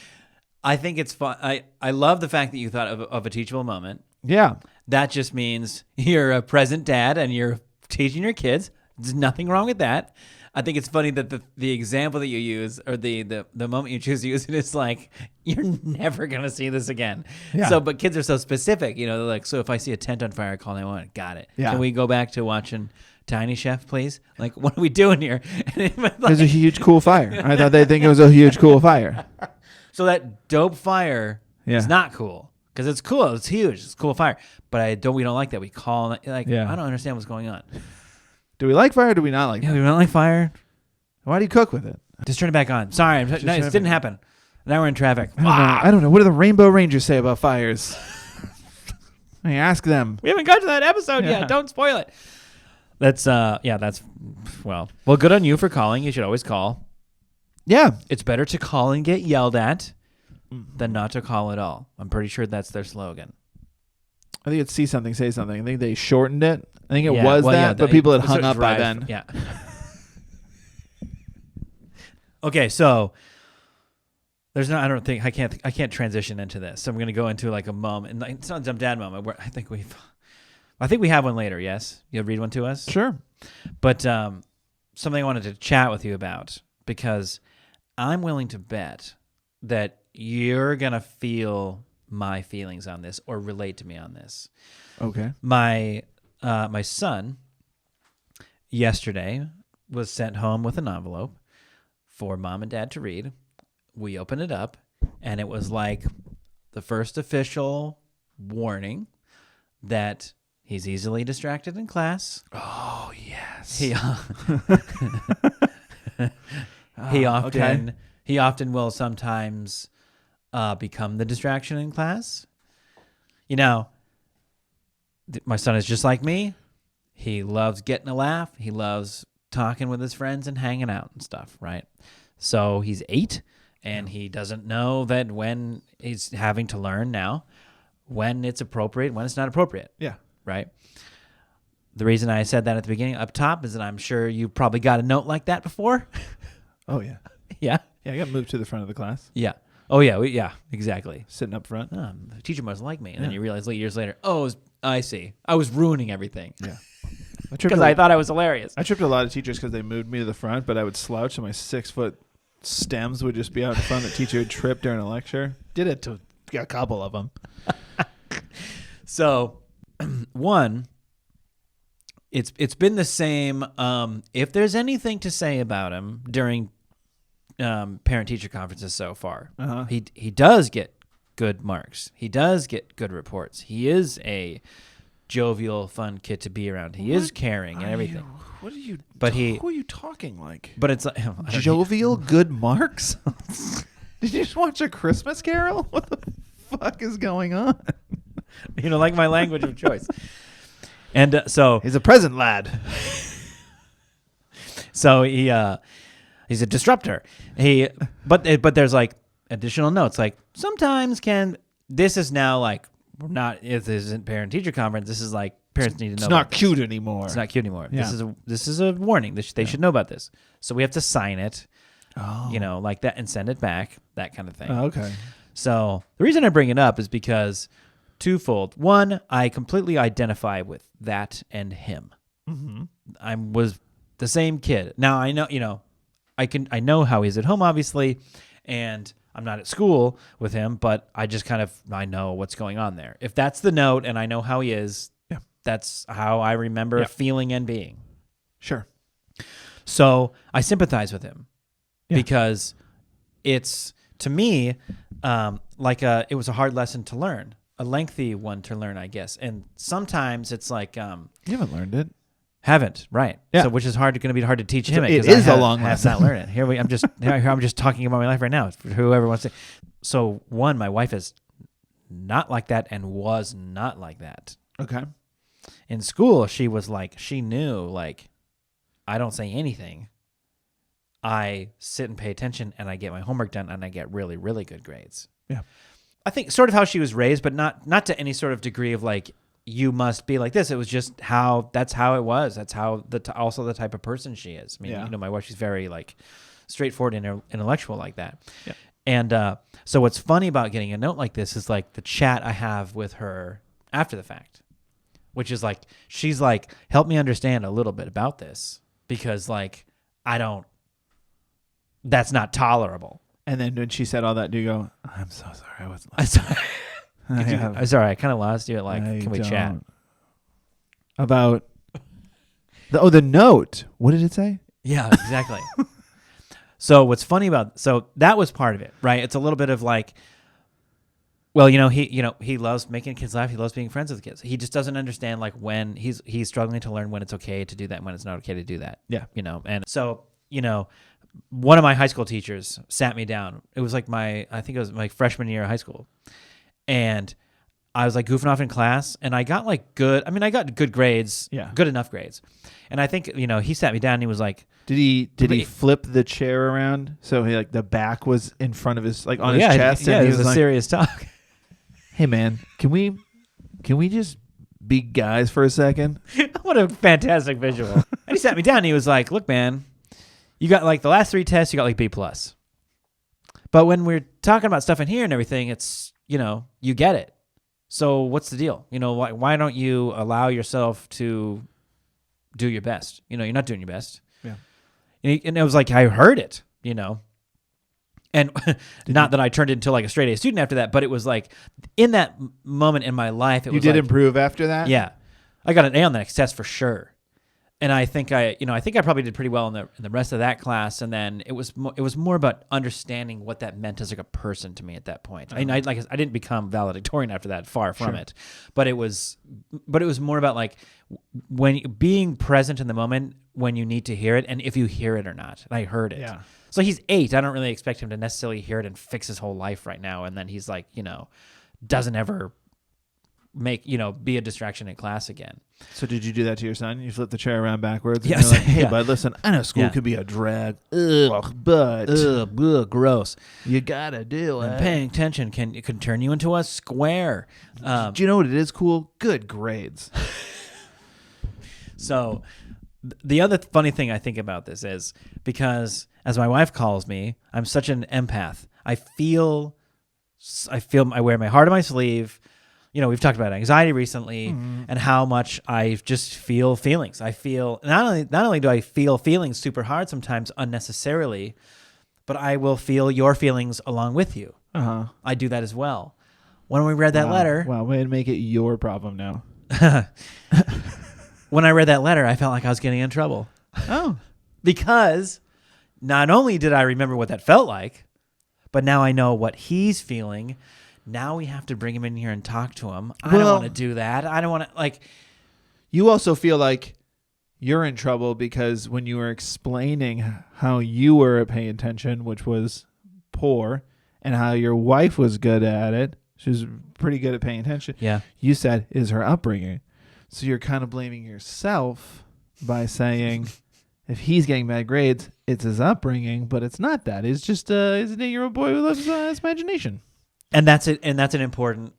I think it's fun. I love the fact that you thought of a teachable moment. Yeah. That just means you're a present dad and you're teaching your kids. There's nothing wrong with that. I think it's funny that the example that you use, or the moment you choose to use it, is like, you're never going to see this again. Yeah. So, but kids are so specific, they're like, so if I see a tent on fire, I call 911. Got it. Yeah. Can we go back to watching Tiny Chef, please? Like, what are we doing here? There's a huge, cool fire. I thought they'd think it was a huge, cool fire. So that dope fire is not cool. Because it's cool. It's huge. It's a cool fire. But we don't like that. We call it, I don't understand what's going on. Do we like fire or do we not like fire? Yeah, we don't like fire. Why do you cook with it? Just turn it back on. Sorry, it didn't happen. Now we're in traffic. I don't know. What do the Rainbow Rangers say about fires? I ask them. We haven't got to that episode yet. Don't spoil it. Well, good on you for calling. You should always call. Yeah. It's better to call and get yelled at than not to call at all. I'm pretty sure that's their slogan. I think it's see something, say something. I think they shortened it. I think it was that, but people had hung up by then. Yeah. Okay, so I can't transition into this. So I'm going to go into like a moment, and it's not a dumb dad moment. Where I think we have one later. Yes, you'll read one to us. Sure. But something I wanted to chat with you about, because I'm willing to bet that you're going to feel my feelings on this or relate to me on this. Okay. My son yesterday was sent home with an envelope for mom and dad to read. We opened it up, and it was like the first official warning that he's easily distracted in class. Oh, yes. He often He often will sometimes become the distraction in class. You know, my son is just like me. He loves getting a laugh. He loves talking with his friends and hanging out and stuff, right? So he's 8, and he doesn't know that when he's having to learn now, when it's appropriate, when it's not appropriate. Yeah. Right? The reason I said that at the beginning up top is that I'm sure you probably got a note like that before. Oh, yeah. Yeah? Yeah, I got moved to the front of the class. Yeah. Oh, yeah. Yeah, exactly. Sitting up front. The teacher must like me. And then you realize years later, I see. I was ruining everything. Yeah. Because I thought I was hilarious. I tripped a lot of teachers because they moved me to the front, but I would slouch and my 6-foot stems would just be out in front. The teacher would trip during a lecture. Did it to a couple of them. So, one, it's been the same. If there's anything to say about him during parent-teacher conferences so far, he does get good marks. He does get good reports. He is a jovial, fun kid to be around. He is caring and everything. What are you? But who are you talking like? But it's like jovial, good marks. Did you just watch A Christmas Carol? What the fuck is going on? You know, like my language of choice. And so he's a present lad. So he's a disruptor. But there's like additional notes. Like sometimes this is now like. If this isn't parent-teacher conference, this is like parents need to know. It's not cute anymore. It's not cute anymore. Yeah. This is a warning. They should know about this. So we have to sign it, Oh. like that, and send it back, that kind of thing. Oh, okay. So the reason I bring it up is because twofold. One, I completely identify with that and him. Mm-hmm. I was the same kid. Now I know, I know how he's at home, obviously, and I'm not at school with him, but I just I know what's going on there. If that's the note and I know how he is, that's how I remember feeling and being. Sure. So I sympathize with him because it's, to me, it was a hard lesson to learn, a lengthy one to learn, I guess. And sometimes it's like... you haven't learned it. Haven't, right? Yeah. So which is going to be hard to teach him. It is a long lesson. Not learn it. I'm just talking about my life right now. For whoever wants to. So one, my wife is not like that and was not like that. Okay. In school, she was like, she knew, like, I don't say anything. I sit and pay attention and I get my homework done and I get really, really good grades. Yeah. I think sort of how she was raised, but not to any sort of degree of like, you must be like this. It was just that's how it was. That's how also the type of person she is. I mean, my wife, she's very like straightforward and intellectual like that. Yeah. And so what's funny about getting a note like this is like the chat I have with her after the fact, which is like, she's like, help me understand a little bit about this because like, that's not tolerable. And then when she said all that, do you go, I'm so sorry. I wasn't I'm sorry. I'm sorry, I kind of lost you at like, can we chat? About the note. What did it say? Yeah, exactly. So what's funny so that was part of it, right? It's a little bit of like, well, he loves making kids laugh. He loves being friends with kids. He just doesn't understand like when he's struggling to learn when it's okay to do that and when it's not okay to do that. Yeah. And so, one of my high school teachers sat me down. It was like I think it was my freshman year of high school. And I was like goofing off in class and I got like I got good grades, good enough grades. And I think, he sat me down and he was like, did he flip the chair around? So he like the back was in front of his, like on his chest. Yeah, and it was a like, serious talk. Hey man, can we just be guys for a second? What a fantastic visual. And he sat me down and he was like, look, man, you got like the last 3 tests, you got like B+. But when we're talking about stuff in here and everything, it's, you get it. So what's the deal? Why don't you allow yourself to do your best? You're not doing your best. Yeah. And it was like, I heard it, And not that I turned into like a straight A student after that, but it was like in that moment in my life, it was you did improve after that? Yeah. I got an A on the next test for sure. And I think I probably did pretty well in the rest of that class. And then it was more about understanding what that meant as like a person to me at that point. I didn't become valedictorian after that, far from it, but it was more about like when being present in the moment when you need to hear it, and if you hear it or not. And I heard it. Yeah. So he's 8. I don't really expect him to necessarily hear it and fix his whole life right now. And then he's like, doesn't ever be a distraction in class again. So did you do that to your son? You flip the chair around backwards? And Yes. you're like, hey, bud, listen, I know school could be a drag. Ugh, but Gross. you gotta do And it. paying attention can turn you into a square. Do you know what it is cool? Good grades. So the other funny thing I think about this is because, as my wife calls me, I'm such an empath. I wear my heart on my sleeve. We've talked about anxiety recently and how much I just feel feelings. I feel not only do I feel feelings super hard sometimes unnecessarily, but I will feel your feelings along with you. I do that as well. When we read that letter, wow, way to make it your problem now. when I read that letter, I felt like I was getting in trouble. Oh, because not only did I remember what that felt like, but now I know what he's feeling. Now we have to bring him in here and talk to him. I don't want to do that. I don't want to, like... You also feel like you're in trouble because when you were explaining how you were paying attention, which was poor, and how your wife was good at it, she was pretty good at paying attention. Yeah. You said, is her upbringing. So you're kind of blaming yourself by saying, if he's getting bad grades, it's his upbringing, but it's not that. It's just he's an 8-year-old boy who loves his imagination. And that's it. And that's an important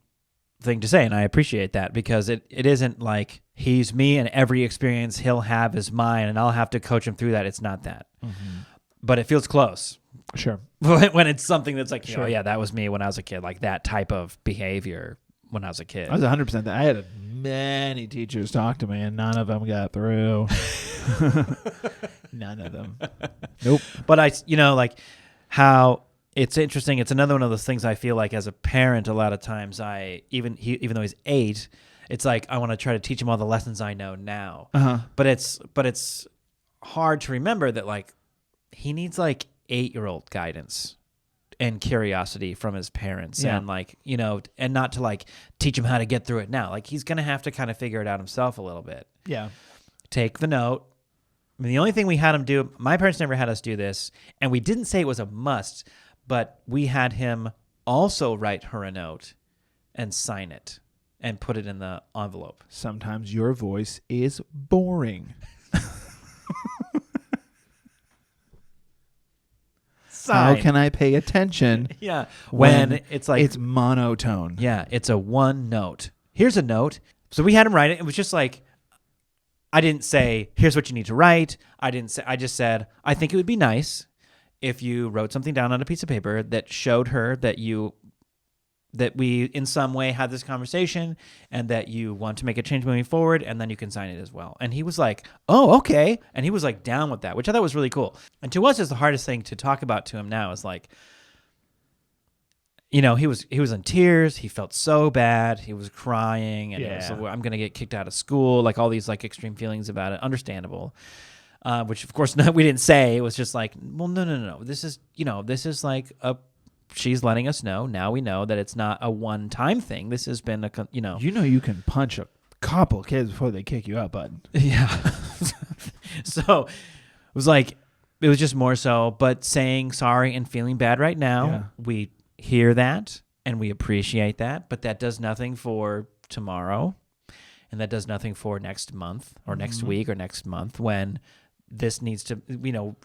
thing to say. And I appreciate that because it isn't like he's me and every experience he'll have is mine and I'll have to coach him through that. It's not that. Mm-hmm. But it feels close. Sure. When it's something that's like, sure. That was me when I was a kid, like that type of behavior when I was a kid. I was 100% that. I had many teachers talk to me and none of them got through. None of them. Nope. But like how it's interesting. It's another one of those things I feel like as a parent, a lot of times even though he's 8, it's like I want to try to teach him all the lessons I know now. But it's hard to remember that like he needs like 8-year-old guidance and curiosity from his parents and like, and not to like teach him how to get through it now. Like he's going to have to kind of figure it out himself a little bit. Yeah. Take the note. I mean, the only thing we had him do, my parents never had us do this, and we didn't say it was a must, but we had him also write her a note and sign it and put it in the envelope. Sometimes your voice is boring. How can I pay attention? Yeah. When it's like... It's monotone. Yeah, it's a one note. Here's a note. So we had him write it. It was just like, I didn't say, here's what you need to write. I just said, I think it would be nice if you wrote something down on a piece of paper that showed her that we in some way had this conversation and that you want to make a change moving forward, and then you can sign it as well. And he was like, oh, okay. And he was like down with that, which I thought was really cool. And to us, it's the hardest thing to talk about to him now is like, he was in tears. He felt so bad. He was crying, and it was like, I'm going to get kicked out of school. Like all these like extreme feelings about it. Understandable. Which of course we didn't say. It was just like, well, no. This is like she's letting us know. Now we know that it's not a one-time thing. This has been you can punch a couple kids before they kick you out, bud. Yeah. So it was just more so, but saying sorry and feeling bad right now. We hear that and we appreciate that, but that does nothing for tomorrow, and that does nothing for next month or next week or next month when this needs to,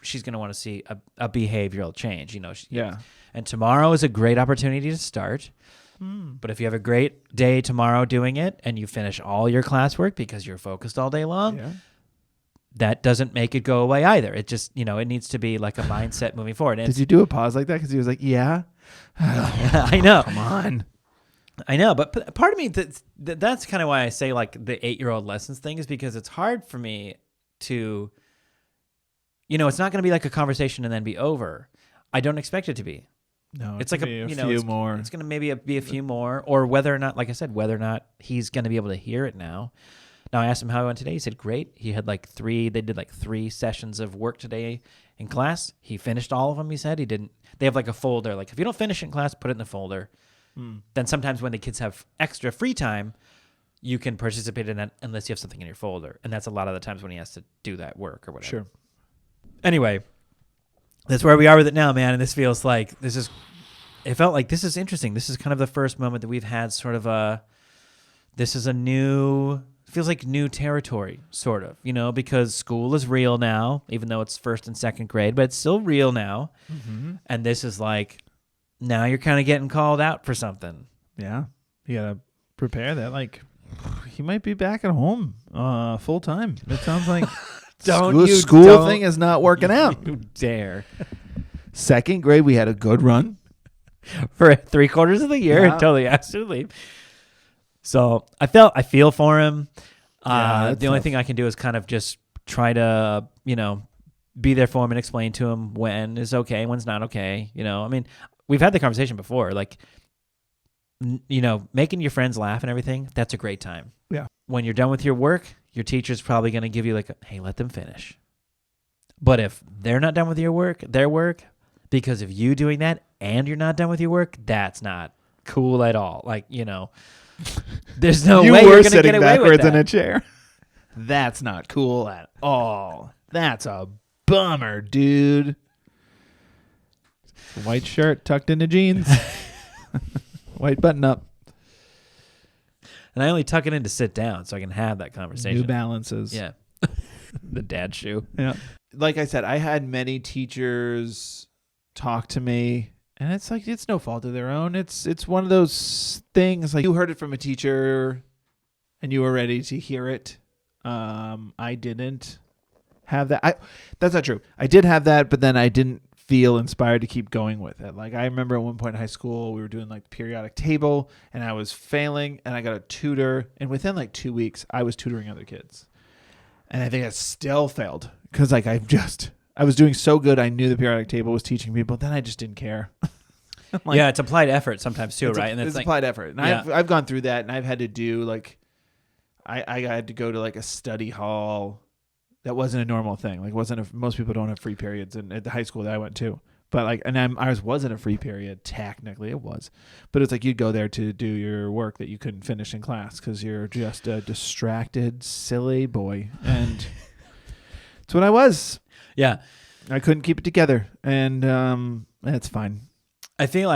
she's going to want to see a behavioral change, and tomorrow is a great opportunity to start. But if you have a great day tomorrow doing it and you finish all your classwork because you're focused all day long, that doesn't make it go away either. It just, it needs to be like a mindset moving forward. Did you do a pause like that? Because he was like, yeah. I know. Come on. I know, but part of me, that's kind of why I say like the 8-year-old lessons thing is because it's hard for me to, it's not going to be like a conversation and then be over. I don't expect it to be. No, it's like a few more. It's going to maybe be a few more, or whether or not, like I said, whether or not he's going to be able to hear it now. Now I asked him how he went today. He said, great. He had they did 3 sessions of work today in class. He finished all of them, he said. They have a folder. If you don't finish in class, put it in the folder. Then sometimes when the kids have extra free time, you can participate in that unless you have something in your folder. And that's a lot of the times when he has to do that work or whatever. Sure. Anyway, that's where we are with it now, man. And this feels like it felt like this is interesting. This is kind of the first moment that we've had sort of feels like new territory, sort of, because school is real now, even though it's 1st and 2nd grade, but it's still real now. Mm-hmm. And this is now you're kind of getting called out for something. Yeah. You got to prepare that. He might be back at home full time. It sounds like school thing is not working out. You dare. 2nd grade, we had a good run. For 3/4 of the year until he asked to leave. So I feel for him. The only thing I can do is kind of just try to, be there for him and explain to him when is okay, when's not okay. I mean, we've had the conversation before, making your friends laugh and everything. That's a great time. Yeah. When you're done with your work, your teacher's probably going to give you hey, let them finish. But if they're not done with their work, because of you doing that and you're not done with your work, that's not cool at all. There's no way you're going to get away with that. You were sitting backwards in a chair. That's not cool at all. That's a bummer, dude. White shirt tucked into jeans. White button up. And I only tuck it in to sit down so I can have that conversation. New Balances. Yeah. The dad shoe. Yeah. Like I said, I had many teachers talk to me, and it's no fault of their own. It's one of those things you heard it from a teacher and you were ready to hear it. I didn't have that. That's not true. I did have that, but then I didn't feel inspired to keep going with it. I remember at one point in high school, we were doing the periodic table and I was failing and I got a tutor, and within 2 weeks I was tutoring other kids. And I think I still failed because I was doing so good. I knew the periodic table was teaching people. Then I just didn't care. Yeah, it's applied effort sometimes too, right? And it's applied effort. And yeah. I've gone through that, and I've had to do I had to go to a study hall. That wasn't a normal thing. Most people don't have free periods at the high school that I went to. But ours wasn't a free period. Technically, it was. But it's you'd go there to do your work that you couldn't finish in class because you're just a distracted, silly boy. And that's what I was. Yeah. I couldn't keep it together. And that's fine. I feel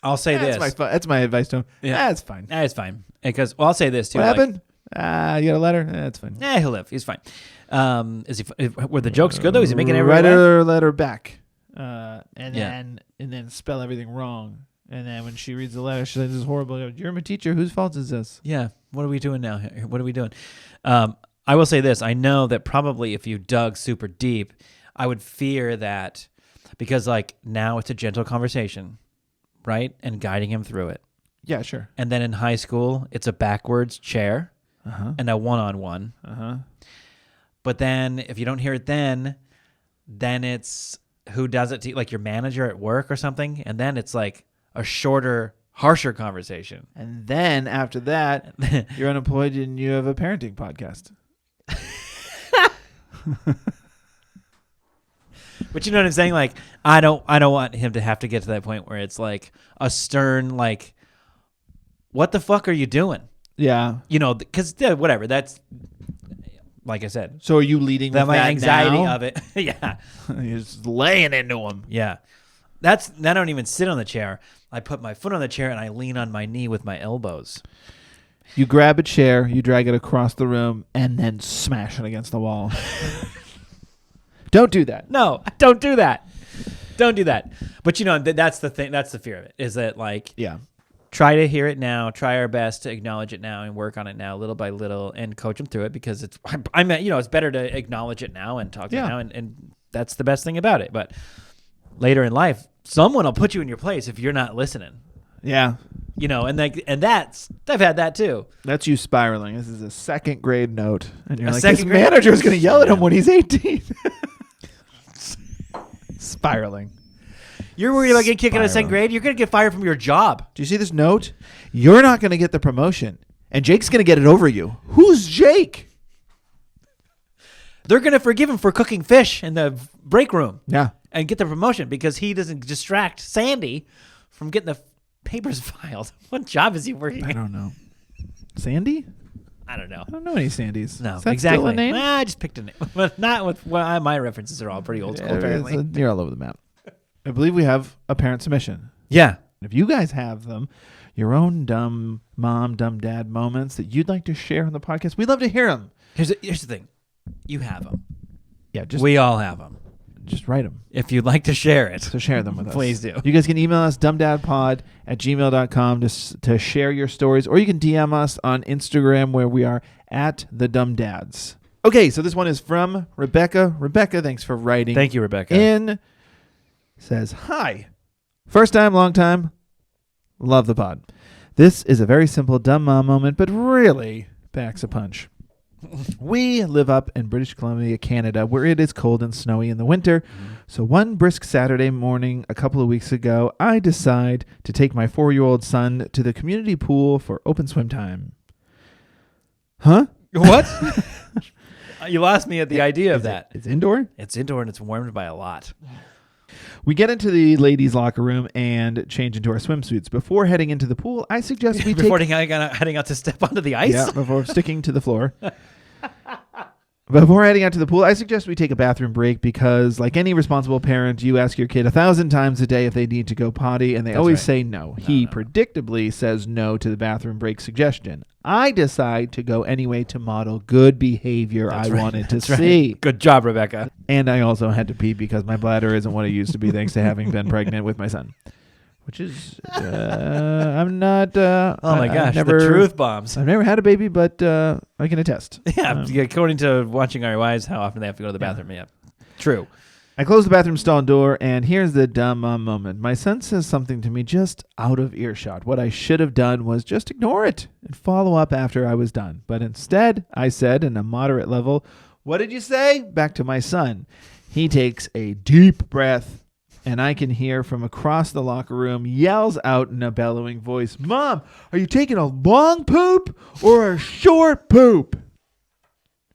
I'll say this. That's my advice to him. Yeah. That's fine. It's fine. Because I'll say this too. What happened? You got a letter? That's fine. He'll live. He's fine. Were the jokes good though? Is he making everyone write her letter back? And then spell everything wrong. And then when she reads the letter, she says, "This is horrible. You're my teacher. Whose fault is this?" Yeah. What are we doing now? What are we doing? I will say this. I know that probably if you dug super deep, I would fear that because now it's a gentle conversation, right? And guiding him through it. Yeah, sure. And then in high school, it's a backwards chair and a one-on-one. But then if you don't hear it then it's who does it to you, your manager at work or something. And then it's a shorter, harsher conversation. And then after that, you're unemployed and you have a parenting podcast. But you know what I'm saying? I don't want him to have to get to that point where it's a stern, what the fuck are you doing? Yeah. Because whatever, that's, like I said. So are you leading with my that anxiety now? of it? Yeah. You're just laying into him. Yeah. I don't even sit on the chair. I put my foot on the chair and I lean on my knee with my elbows. You grab a chair, you drag it across the room, and then smash it against the wall. Don't do that. No, don't do that. Don't do that. But that's the thing. That's the fear of it. Is that yeah. Try to hear it now. Try our best to acknowledge it now and work on it now, little by little, and coach them through it because it's better to acknowledge it now and talk it now, and that's the best thing about it. But later in life, someone will put you in your place if you're not listening. Yeah. I've had that too. That's you spiraling. This is a 2nd grade note, and you're his manager is going to yell at him when he's 18. Spiraling. You're worried about getting kicked out of 2nd grade? You're going to get fired from your job. Do you see this note? You're not going to get the promotion, And Jake's going to get it over you. Who's Jake? They're going to forgive him for cooking fish in the break room. Yeah. And get the promotion because he doesn't distract Sandy from getting the papers filed. What job is he working? I don't know. Sandy? I don't know. I don't know any Sandys. No, Is that exactly. still a name? I just picked a name, but not with my references are all pretty old school. Apparently, You're all over the map. I believe we have a parent submission. yeah. If you guys have them, your own dumb mom, dumb dad moments that you'd like to share on the podcast, we'd love to hear them. Here's the thing, you have them. Yeah, We all have them. just write them. If you'd like to share it, So share them with us. please do. You guys can email us dumbdadpod@gmail.com to share your stories, or you can DM us on Instagram where we are at the Dumb Dads. Okay, so this one is from Rebecca. Rebecca, thanks for writing. Thank you, Rebecca. In says, hi. First time, long time. Love the pod. This is a very simple dumb mom moment, but really packs a punch. We live up in British Columbia, Canada, where it is cold and snowy in the winter. Mm-hmm. So one brisk Saturday morning a couple of weeks ago, I decide to take my 4-year-old son to the community pool for open swim time. Huh? What? You lost me at the idea of that. It's indoor? It's indoor and it's warmed by a lot. We get into the ladies' locker room and change into our swimsuits. Before heading into the pool, I suggest we Before heading out to step onto the ice? Yeah, before sticking to the floor. Before heading out to the pool, I suggest we take a bathroom break because, like any responsible parent, you ask your kid 1,000 times a day if they need to go potty, and they always say no. He predictably says no to the bathroom break suggestion. I decide to go anyway to model good behavior wanted to see. Right. Good job, Rebecca. And I also had to pee because my bladder isn't what it used to be thanks to having been pregnant with my son. Which is, I'm not. Oh my gosh, the truth bombs. I've never had a baby, but I can attest. Yeah, according to watching our wives, how often they have to go to the bathroom. Yeah, true. I close the bathroom stall door, and here's the dumb mom moment. My son says something to me just out of earshot. What I should have done was just ignore it and follow up after I was done. But instead, I said in a moderate level, "What did you say?" back to my son. He takes a deep breath, and I can hear from across the locker room, yells out in a bellowing voice, "Mom, are you taking a long poop or a short poop?"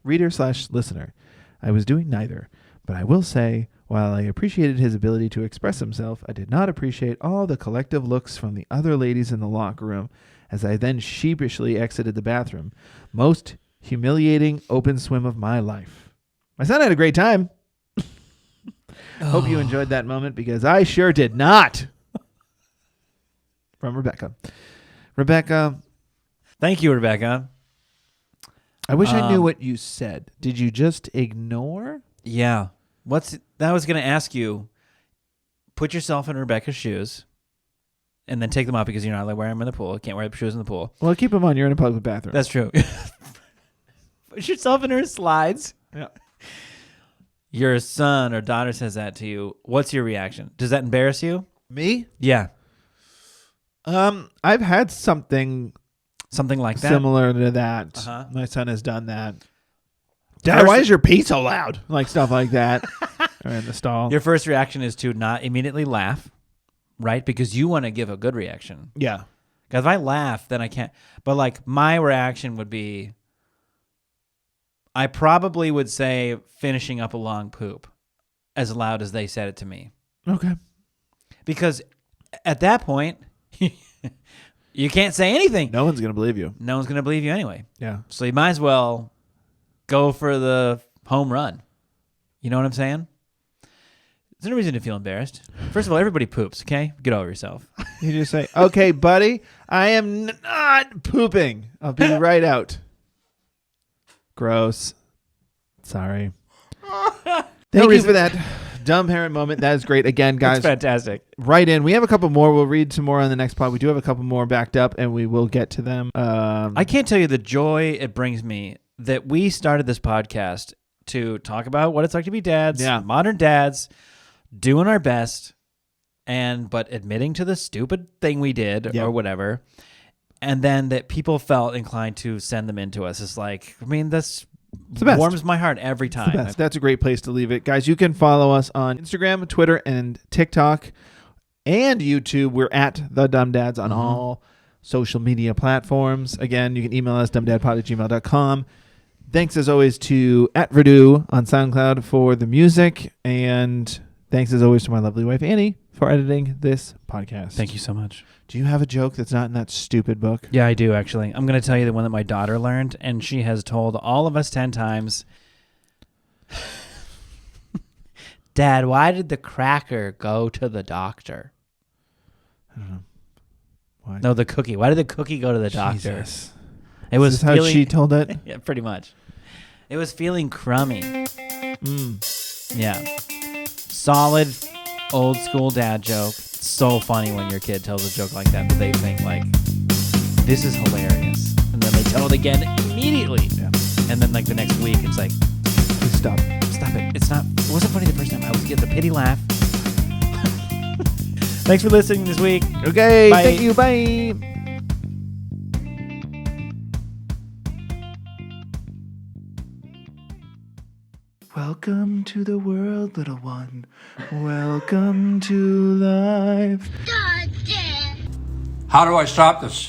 Reader/listener, I was doing neither, but I will say, while I appreciated his ability to express himself, I did not appreciate all the collective looks from the other ladies in the locker room as I then sheepishly exited the bathroom. Most humiliating open swim of my life. My son had a great time. Hope you enjoyed that moment because I sure did not. From Rebecca. Rebecca. Thank you, Rebecca. I wish I knew what you said. Did you just ignore? Yeah. I was going to ask you, put yourself in Rebecca's shoes and then take them off because you're not allowed to wear them in the pool. You can't wear the shoes in the pool. Well, keep them on. You're in a public bathroom. That's true. Put yourself in her slides. Yeah. Your son or daughter says that to you. What's your reaction? Does that embarrass you? Me? Yeah. I've had something like that? Similar to that. Uh-huh. My son has done that. Dad, why is your pee so loud? Like stuff like that. Or in the stall. Your first reaction is to not immediately laugh, right? Because you want to give a good reaction. Yeah. Because if I laugh, then I can't. But like my reaction would be, I probably would say finishing up a long poop as loud as they said it to me. Okay. Because at that point, you can't say anything. No one's going to believe you. No one's going to believe you anyway. Yeah. So you might as well go for the home run. You know what I'm saying? There's no reason to feel embarrassed. First of all, everybody poops, okay? Get over yourself. You just say, "Okay, buddy, I am not pooping. I'll be right out." Gross. Sorry. Thank you for that dumb parent moment. That is great. Again, guys. That's fantastic. Right in. We have a couple more. We'll read some more on the next pod. We do have a couple more backed up, and we will get to them. I can't tell you the joy it brings me that we started this podcast to talk about what it's like to be dads, modern dads, doing our best, but admitting to the stupid thing we did or whatever. And then that people felt inclined to send them in to us. It's like, I mean, that's warms my heart every time. That's a great place to leave it. Guys, you can follow us on Instagram, Twitter, and TikTok, and YouTube. We're at The Dumb Dads on all social media platforms. Again, you can email us, dumbdadpod@gmail.com. Thanks, as always, to @Verdu on SoundCloud for the music. And thanks, as always, to my lovely wife, Annie, for editing this podcast. Thank you so much. Do you have a joke that's not in that stupid book? Yeah, I do, actually. I'm going to tell you the one that my daughter learned, and she has told all of us 10 times. Dad, why did the cracker go to the doctor? I don't know. Why? No, the cookie. Why did the cookie go to the doctor? Jesus. It was Is this how she told it? Yeah, pretty much. It was feeling crummy. Yeah. Solid, old school dad joke. It's so funny when your kid tells a joke like that they think, like, this is hilarious. And then they tell it again immediately. Yeah. And then, like, the next week, it's like, Please stop. Stop it. It wasn't funny the first time. I was getting the pity laugh. Thanks for listening this week. Okay. Bye. Thank you. Bye. Welcome to the world, little one. Welcome to life. How do I stop this?